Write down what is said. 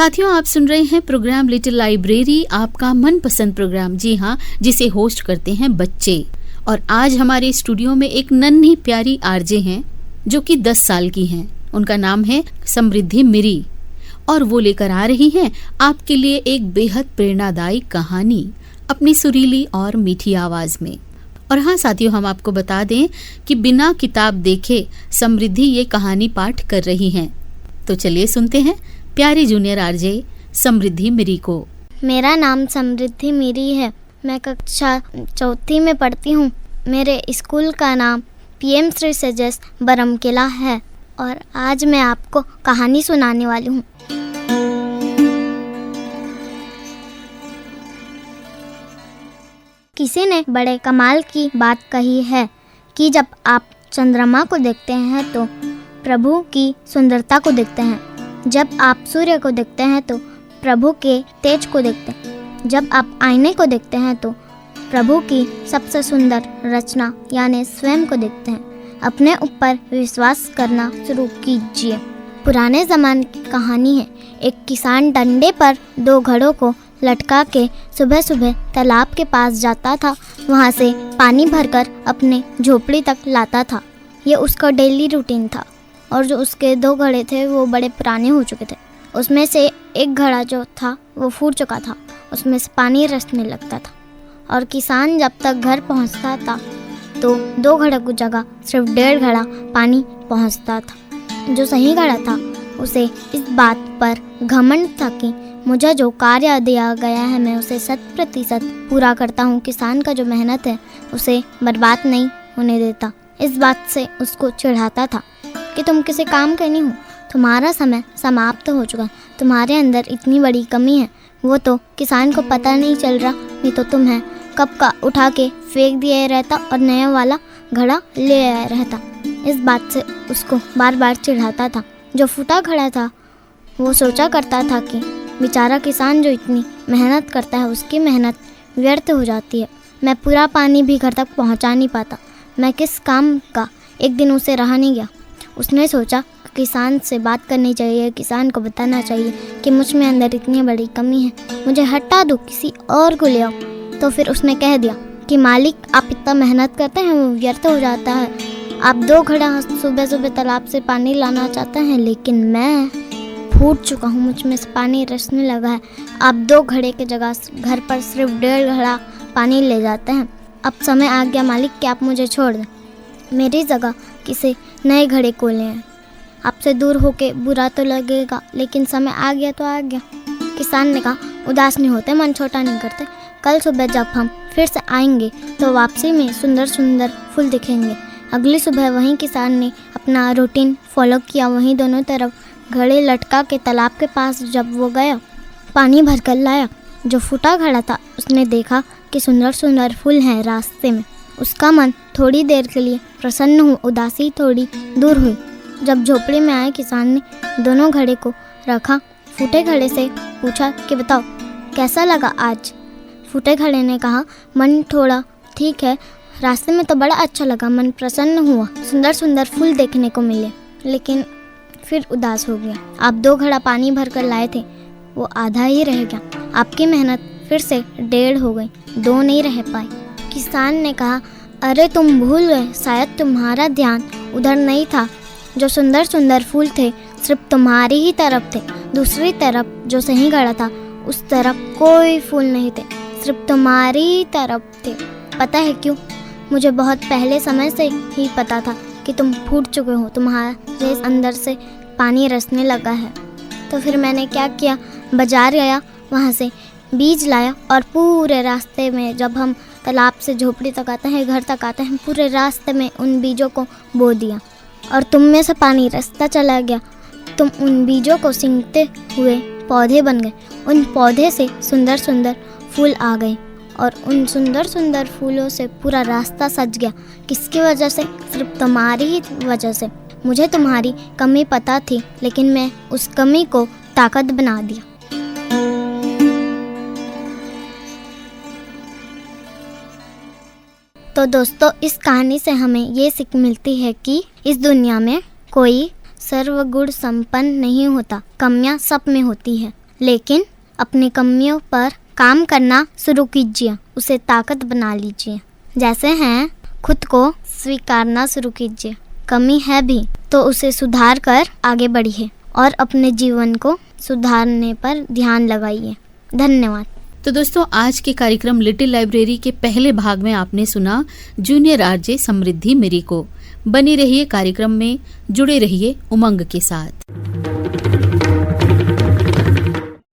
साथियों, आप सुन रहे हैं प्रोग्राम लिटिल लाइब्रेरी, आपका मनपसंद प्रोग्राम। जी हाँ, जिसे होस्ट करते हैं बच्चे। और आज हमारे स्टूडियो में एक नन्ही प्यारी आरजे हैं जो कि 10 साल की हैं। उनका नाम है समृद्धि मिरी और वो लेकर आ रही हैं आपके लिए एक बेहद प्रेरणादायी कहानी अपनी सुरीली और मीठी आवाज में। और हाँ साथियों, हम आपको बता दें कि बिना किताब देखे समृद्धि ये कहानी पाठ कर रही हैं। तो चलिए सुनते हैं प्यारी जूनियर आरजे समृद्धि मिरी को। मेरा नाम समृद्धि मिरी है। मैं कक्षा 4 में पढ़ती हूँ। मेरे स्कूल का नाम PM श्री सजेस बरमकेला है और आज मैं आपको कहानी सुनाने वाली हूँ। किसी ने बड़े कमाल की बात कही है कि जब आप चंद्रमा को देखते हैं तो प्रभु की सुंदरता को देखते हैं, जब आप सूर्य को देखते हैं तो प्रभु के तेज को देखते हैं, जब आप आईने को देखते हैं तो प्रभु की सबसे सुंदर रचना यानी स्वयं को देखते हैं। अपने ऊपर विश्वास करना शुरू कीजिए। पुराने ज़माने की कहानी है। एक किसान डंडे पर 2 घड़ों को लटका के सुबह सुबह तालाब के पास जाता था। वहाँ से पानी भरकर अपने झोपड़ी तक लाता था। ये उसका डेली रूटीन था। और जो उसके 2 घड़े थे वो बड़े पुराने हो चुके थे। उसमें से एक घड़ा जो था वो फूट चुका था, उसमें से पानी रिसने लगता था। और किसान जब तक घर पहुंचता था तो 2 घड़े की जगह सिर्फ 1.5 घड़ा पानी पहुंचता था। जो सही घड़ा था उसे इस बात पर घमंड था कि मुझे जो कार्य दिया गया है मैं उसे 100% पूरा करता हूँ। किसान का जो मेहनत है उसे बर्बाद नहीं होने देता। इस बात से उसको चिढ़ाता था कि तुम किसी काम के नहीं हो, तुम्हारा समय समाप्त हो चुका, तुम्हारे अंदर इतनी बड़ी कमी है वो तो किसान को पता नहीं चल रहा, नहीं तो तुम्हें कब का उठा के फेंक दिया रहता और नया वाला घड़ा ले आया रहता। इस बात से उसको बार बार चिढ़ाता था। जो फूटा घड़ा था वो सोचा करता था कि बेचारा किसान जो इतनी मेहनत करता है उसकी मेहनत व्यर्थ हो जाती है। मैं पूरा पानी भी घर तक पहुंचा नहीं पाता, मैं किस काम का। एक दिन उसे रहा नहीं गया। उसने सोचा किसान से बात करनी चाहिए, किसान को बताना चाहिए कि मुझ में अंदर इतनी बड़ी कमी है, मुझे हटा दो, किसी और को ले आओ। तो फिर उसने कह दिया कि मालिक, आप इतना मेहनत करते हैं वो व्यर्थ हो जाता है। आप 2 घड़ा सुबह सुबह तालाब से पानी लाना चाहते हैं, लेकिन मैं फूट चुका हूँ, मुझ में से पानी रिसने लगा है। आप 2 घड़े की जगह घर पर सिर्फ 1.5 घड़ा पानी ले जाते हैं। अब समय आ गया मालिक कि आप मुझे छोड़ दें, मेरी जगह किसी नए घड़े को ले आए। आपसे दूर होके बुरा तो लगेगा, लेकिन समय आ गया तो आ गया। किसान ने कहा, उदास नहीं होते, मन छोटा नहीं करते। कल सुबह जब हम फिर से आएंगे तो वापसी में सुंदर सुंदर फूल दिखेंगे। अगली सुबह वहीं किसान ने अपना रूटीन फॉलो किया। वहीं दोनों तरफ घड़े लटका के तालाब के पास जब वो गया, पानी भर कर लाया। जो फूटा घड़ा था उसने देखा कि सुंदर सुंदर फूल हैं रास्ते में। उसका मन थोड़ी देर के लिए प्रसन्न हुआ, उदासी थोड़ी दूर हुई। जब झोपड़ी में आए किसान ने दोनों घड़े को रखा। फूटे घड़े से पूछा कि बताओ कैसा लगा आज। फूटे घड़े ने कहा, मन थोड़ा ठीक है, रास्ते में तो बड़ा अच्छा लगा, मन प्रसन्न हुआ, सुंदर सुंदर फूल देखने को मिले, लेकिन फिर उदास हो गया। आप 2 घड़ा पानी भर कर लाए थे, वो आधा ही रह गया। आपकी मेहनत फिर से 1.5 हो गई, 2 नहीं रह पाई। किसान ने कहा, अरे तुम भूल गए, शायद तुम्हारा ध्यान उधर नहीं था। जो सुंदर सुंदर फूल थे सिर्फ तुम्हारी ही तरफ थे। दूसरी तरफ जो सही घड़ा था उस तरफ कोई फूल नहीं थे, सिर्फ तुम्हारी तरफ थे। पता है क्यों? मुझे बहुत पहले समय से ही पता था कि तुम फूट चुके हो, तुम्हारे अंदर से पानी रिसने लगा है। तो फिर मैंने क्या किया, बाजार गया, वहाँ से बीज लाया और पूरे रास्ते में जब हम तालाब से झोपड़ी तक आते हैं, घर तक आते हैं, पूरे रास्ते में उन बीजों को बो दिया और तुम में से पानी रिसता चला गया। तुम उन बीजों को सिंकते हुए पौधे बन गए। उन पौधे से सुंदर सुंदर फूल आ गए और उन सुंदर सुंदर फूलों से पूरा रास्ता सज गया। किसकी वजह से? सिर्फ तुम्हारी ही वजह से। मुझे तुम्हारी कमी पता थी, लेकिन मैं उस कमी को ताकत बना दिया। तो दोस्तों, इस कहानी से हमें ये सीख मिलती है कि इस दुनिया में कोई सर्वगुण संपन्न नहीं होता, कमियां सब में होती है, लेकिन अपनी कमियों पर काम करना शुरू कीजिए, उसे ताकत बना लीजिए। जैसे हैं, खुद को स्वीकारना शुरू कीजिए, कमी है भी तो उसे सुधार कर आगे बढ़िए और अपने जीवन को सुधारने पर ध्यान लगाइए। धन्यवाद। तो दोस्तों, आज के कार्यक्रम लिटिल लाइब्रेरी के पहले भाग में आपने सुना जूनियर आरजे समृद्धि मेरी को। बने रहिए कार्यक्रम में, जुड़े रहिए उमंग के साथ।